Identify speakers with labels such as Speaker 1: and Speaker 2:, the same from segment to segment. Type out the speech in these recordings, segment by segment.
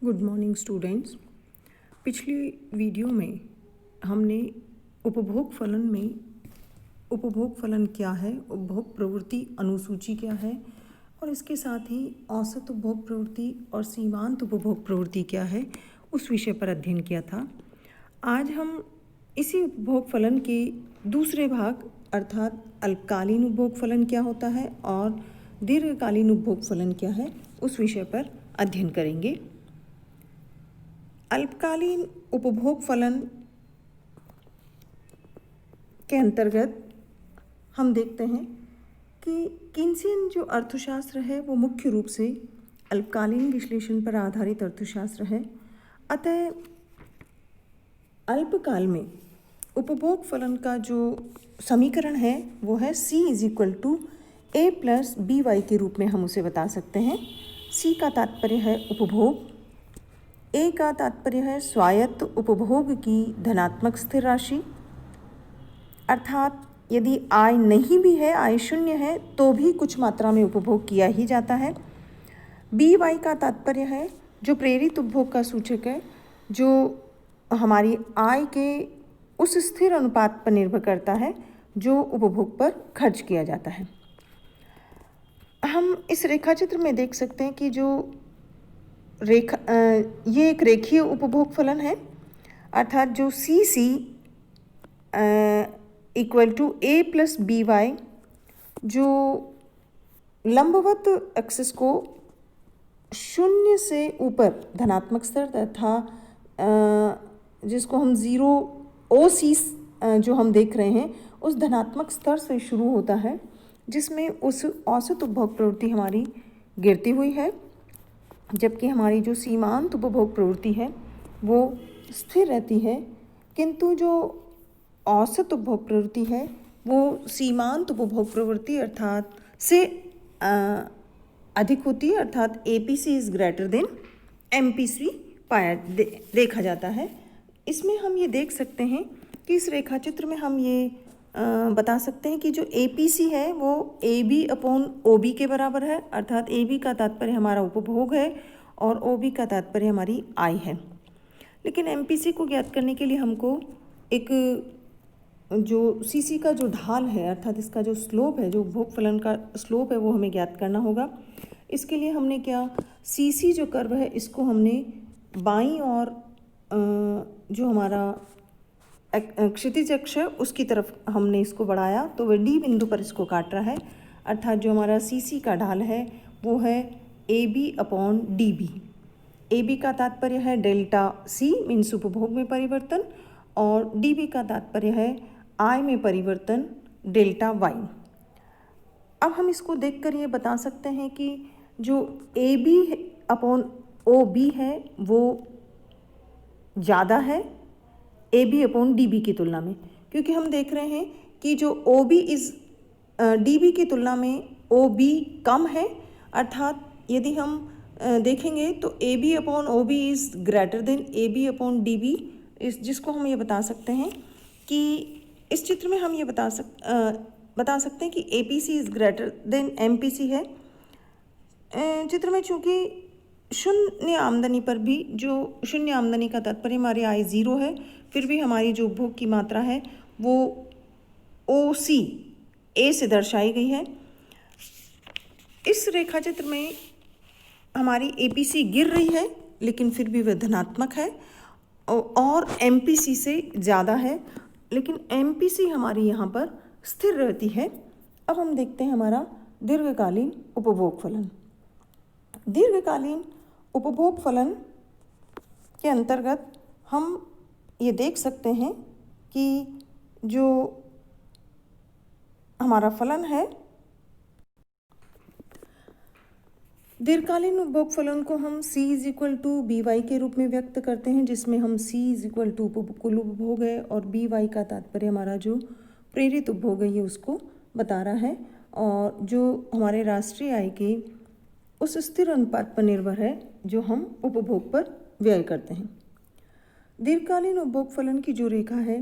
Speaker 1: Good morning students. पिछली video में हमने उपभोग फलन क्या है, उपभोग प्रवृत्ति अनुसूची क्या है और इसके साथ ही औसत उपभोग प्रवृत्ति और सीमांत उपभोग प्रवृत्ति क्या है, उस विषय पर अध्ययन किया था। आज हम इसी उपभोग फलन के दूसरे भाग अर्थात अल्पकालीन उपभोग फलन क्या होता है और दीर्घकालीन उपभोग फलन क्या है, उस विषय पर अध्ययन करेंगे। अल्पकालीन उपभोग फलन के अंतर्गत हम देखते हैं कि कीन्सियन जो अर्थशास्त्र है वो मुख्य रूप से अल्पकालीन विश्लेषण पर आधारित अर्थशास्त्र है। अतः अल्पकाल में उपभोग फलन का जो समीकरण है वो है C = A + BY के रूप में हम उसे बता सकते हैं। C का तात्पर्य है उपभोग, A का तात्पर्य है स्वायत्त उपभोग की धनात्मक स्थिर राशि, अर्थात यदि आय नहीं भी है, आय शून्य है, तो भी कुछ मात्रा में उपभोग किया ही जाता है। BY का तात्पर्य है जो प्रेरित उपभोग का सूचक है, जो हमारी आय के उस स्थिर अनुपात पर निर्भर करता है जो उपभोग पर खर्च किया जाता है। हम इस रेखाचित्र में देख सकते हैं कि जो ये एक रेखीय उपभोग फलन है, अर्थात जो CC = A + BY जो लंबवत एक्सिस को शून्य से ऊपर धनात्मक स्तर तथा जिसको हम 0 OC जो हम देख रहे हैं उस धनात्मक स्तर से शुरू होता है, जिसमें उस औसत उपभोग प्रवृत्ति हमारी गिरती हुई है, जबकि हमारी जो सीमांत उपभोग प्रवृत्ति है वो स्थिर रहती है। किंतु जो औसत उपभोग प्रवृत्ति है वो सीमांत उपभोग प्रवृत्ति अर्थात से अधिक होती है, अर्थात APC > MPC देखा जाता है। इसमें हम ये देख सकते हैं कि इस रेखाचित्र में हम ये बता सकते हैं कि जो APC है वो AB/OB के बराबर है, अर्थात AB का तात्पर्य हमारा उपभोग है और OB का तात्पर्य हमारी आय है। लेकिन MPC को ज्ञात करने के लिए हमको एक जो CC का जो ढाल है, अर्थात इसका जो स्लोप है, जो उपभोग फलन का स्लोप है, वो हमें ज्ञात करना होगा। इसके लिए हमने क्या, CC जो कर्व है इसको हमने बाईं और जो हमारा क्षितिज अक्ष है उसकी तरफ हमने इसको बढ़ाया, तो वह D बिंदु पर इसको काट रहा है, अर्थात जो हमारा CC का ढाल है वो है AB/DB। AB का तात्पर्य है डेल्टा C मीन्स उपभोग में परिवर्तन और DB का तात्पर्य है आय में परिवर्तन डेल्टा Y। अब हम इसको देखकर ये बता सकते हैं कि जो AB/OB है वो ज़्यादा है AB/DB की तुलना में, क्योंकि हम देख रहे हैं कि जो OB DB की तुलना में OB कम है, अर्थात यदि हम देखेंगे तो AB/OB > AB/DB, जिसको हम ये बता सकते हैं कि इस चित्र में हम ये बता सकते हैं कि APC > MPC है। चित्र में चूँकि शून्य आमदनी पर भी, जो शून्य आमदनी का तात्पर्य हमारी आय 0 है, फिर भी हमारी जो उपभोग की मात्रा है वो OC A से दर्शाई गई है। इस रेखाचित्र में हमारी APC गिर रही है लेकिन फिर भी वह धनात्मक है और MPC से ज़्यादा है, लेकिन MPC हमारी यहाँ पर स्थिर रहती है। अब हम देखते हैं हमारा दीर्घकालीन उपभोग फलन। दीर्घकालीन उपभोग फलन के अंतर्गत हम ये देख सकते हैं कि जो हमारा फलन है, दीर्घकालीन उपभोग फलन को हम C = BY के रूप में व्यक्त करते हैं, जिसमें हम C = कुल उपभोग है और BY का तात्पर्य हमारा जो प्रेरित उपभोग है ये उसको बता रहा है, और जो हमारे राष्ट्रीय आय के उस स्थिर अनुपात पर निर्भर है जो हम उपभोग पर व्यय करते हैं। दीर्घकालीन उपभोग फलन की जो रेखा है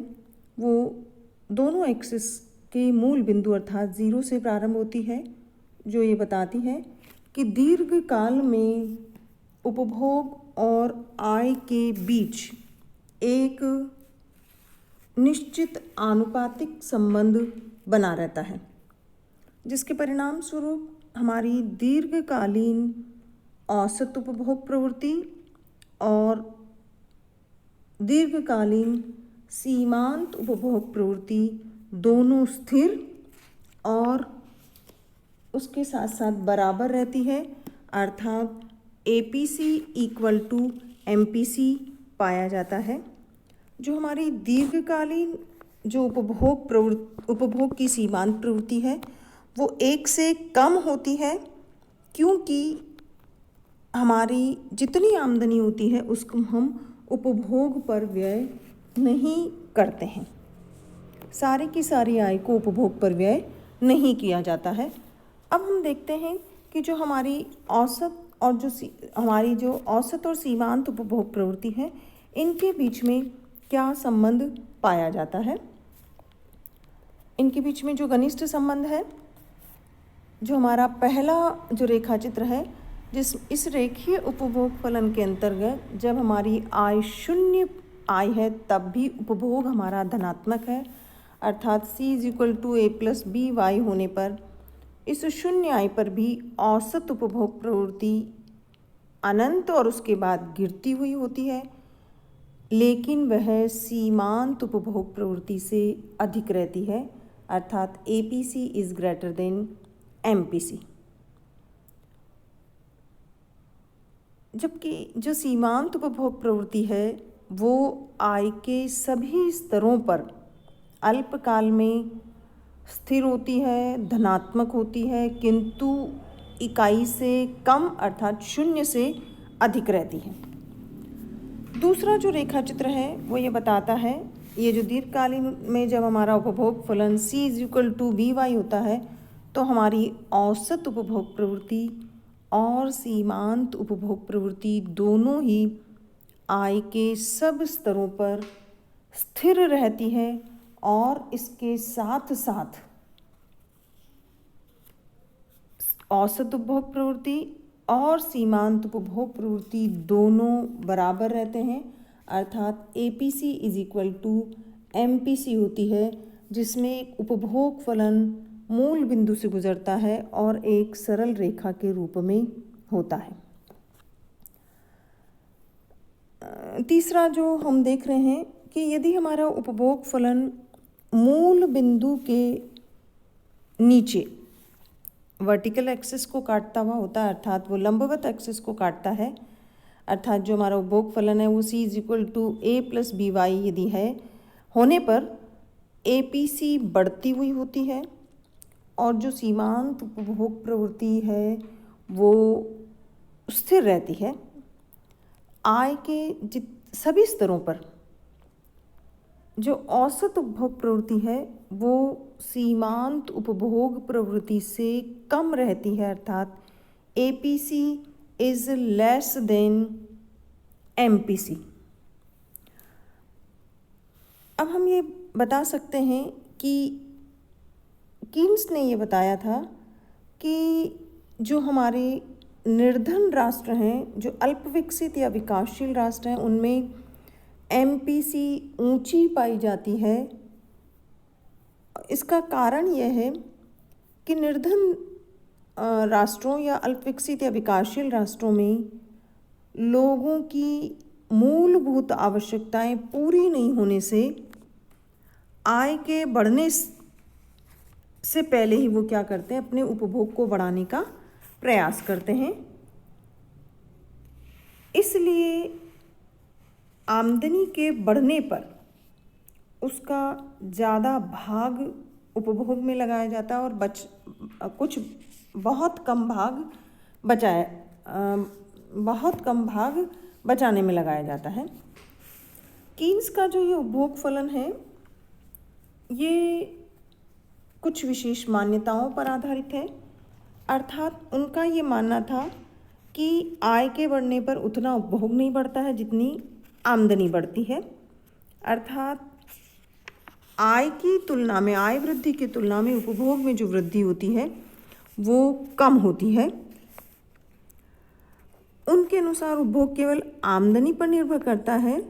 Speaker 1: वो दोनों एक्सिस के मूल बिंदु अर्थात 0 से प्रारंभ होती है, जो ये बताती है कि दीर्घकाल में उपभोग और आय के बीच एक निश्चित आनुपातिक संबंध बना रहता है, जिसके परिणाम स्वरूप हमारी दीर्घकालीन औसत उपभोग प्रवृत्ति और दीर्घकालीन सीमांत उपभोग प्रवृत्ति दोनों स्थिर और उसके साथ साथ बराबर रहती है, अर्थात एपीसी इक्वल टू एमपीसी पाया जाता है। जो हमारी दीर्घकालीन जो उपभोग की सीमांत प्रवृत्ति है वो 1 से कम होती है, क्योंकि हमारी जितनी आमदनी होती है उसको हम उपभोग पर व्यय नहीं करते हैं। सारी की सारी आय को उपभोग पर व्यय नहीं किया जाता है। अब हम देखते हैं कि जो हमारी औसत और हमारी जो औसत और सीमांत उपभोग प्रवृत्ति है, इनके बीच में क्या संबंध पाया जाता है। इनके बीच में जो घनिष्ठ संबंध है, जो हमारा पहला जो रेखा चित्र है, इस रेखीय उपभोग फलन के अंतर्गत जब हमारी आय शून्य आय है तब भी उपभोग हमारा धनात्मक है, अर्थात C = A + BY होने पर इस शून्य आय पर भी औसत उपभोग प्रवृत्ति अनंत और उसके बाद गिरती हुई होती है, लेकिन वह सीमांत उपभोग प्रवृत्ति से अधिक रहती है, अर्थात APC is greater than MPC। जबकि जो सीमांत उपभोग प्रवृत्ति है वो आय के सभी स्तरों पर अल्पकाल में स्थिर होती है, धनात्मक होती है, किंतु इकाई से कम अर्थात 0 से अधिक रहती है। दूसरा जो रेखा चित्र है वो ये बताता है, ये जो दीर्घकालीन में जब हमारा उपभोग फलन C = BY होता है तो हमारी औसत उपभोग प्रवृत्ति और सीमांत उपभोग प्रवृत्ति दोनों ही आय के सब स्तरों पर स्थिर रहती है और इसके साथ साथ औसत उपभोग प्रवृत्ति और सीमांत उपभोग प्रवृत्ति दोनों बराबर रहते हैं, अर्थात APC = MPC होती है, जिसमें एक उपभोग फलन मूल बिंदु से गुजरता है और एक सरल रेखा के रूप में होता है। तीसरा जो हम देख रहे हैं कि यदि हमारा उपभोग फलन मूल बिंदु के नीचे वर्टिकल एक्सिस को काटता हुआ होता है, अर्थात वो लंबवत एक्सिस को काटता है, अर्थात जो हमारा उपभोग फलन है वो C = A + BY यदि है होने पर APC बढ़ती हुई होती है और जो सीमांत उपभोग प्रवृत्ति है वो स्थिर रहती है। आय के सभी स्तरों पर जो औसत उपभोग प्रवृत्ति है वो सीमांत उपभोग प्रवृत्ति से कम रहती है, अर्थात APC is less than MPC। अब हम ये बता सकते हैं कि कीन्स ने ये बताया था कि जो हमारे निर्धन राष्ट्र हैं, जो अल्प विकसित या विकासशील राष्ट्र हैं, उनमें MPC ऊंची पाई जाती है। इसका कारण यह है कि निर्धन राष्ट्रों या अल्प विकसित या विकासशील राष्ट्रों में लोगों की मूलभूत आवश्यकताएं पूरी नहीं होने से आय के बढ़ने से पहले ही वो क्या करते हैं, अपने उपभोग को बढ़ाने का प्रयास करते हैं। इसलिए आमदनी के बढ़ने पर उसका ज़्यादा भाग उपभोग में लगाया जाता है और कुछ बहुत कम भाग बचाने में लगाया जाता है। कीन्स का जो ये उपभोग फलन है ये कुछ विशेष मान्यताओं पर आधारित है, अर्थात उनका ये मानना था कि आय के बढ़ने पर उतना उपभोग नहीं बढ़ता है जितनी आमदनी बढ़ती है, अर्थात आय की तुलना में, आय वृद्धि की तुलना में उपभोग में जो वृद्धि होती है वो कम होती है। उनके अनुसार उपभोग केवल आमदनी पर निर्भर करता है,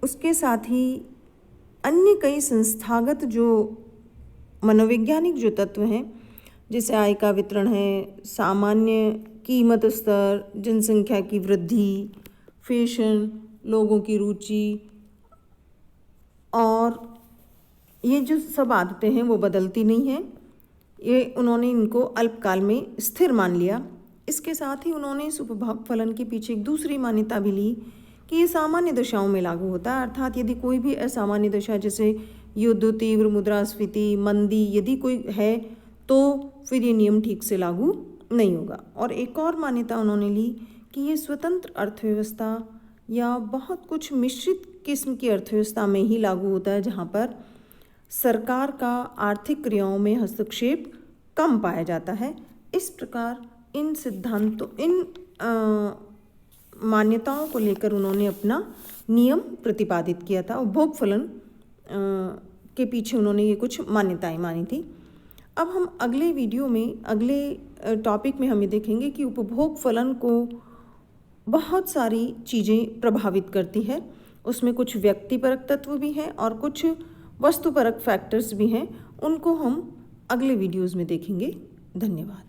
Speaker 1: उसके साथ ही अन्य कई संस्थागत जो मनोवैज्ञानिक जो तत्व हैं, जैसे आय का वितरण है, सामान्य कीमत स्तर, जनसंख्या की वृद्धि, फैशन, लोगों की रुचि, और ये जो सब आदतें हैं वो बदलती नहीं हैं। ये उन्होंने इनको अल्पकाल में स्थिर मान लिया। इसके साथ ही उन्होंने इस उपभोग फलन के पीछे एक दूसरी मान्यता भी ली कि ये सामान्य दशाओं में लागू होता है, अर्थात यदि कोई भी असामान्य दशा जैसे युद्ध, तीव्र मुद्रास्फीति, मंदी यदि कोई है तो फिर ये नियम ठीक से लागू नहीं होगा। और एक और मान्यता उन्होंने ली कि ये स्वतंत्र अर्थव्यवस्था या बहुत कुछ मिश्रित किस्म की अर्थव्यवस्था में ही लागू होता है, जहाँ पर सरकार का आर्थिक क्रियाओं में हस्तक्षेप कम पाया जाता है। इस प्रकार इन सिद्धांतों, इन मान्यताओं को लेकर उन्होंने अपना नियम प्रतिपादित किया था। उपभोग फलन के पीछे उन्होंने ये कुछ मान्यताएं मानी थी। अब हम अगले वीडियो में, अगले टॉपिक में हम ये देखेंगे कि उपभोग फलन को बहुत सारी चीज़ें प्रभावित करती है। उसमें कुछ व्यक्तिपरक तत्व भी हैं और कुछ वस्तुपरक फैक्टर्स भी हैं। उनको हम अगले वीडियोज़ में देखेंगे। धन्यवाद।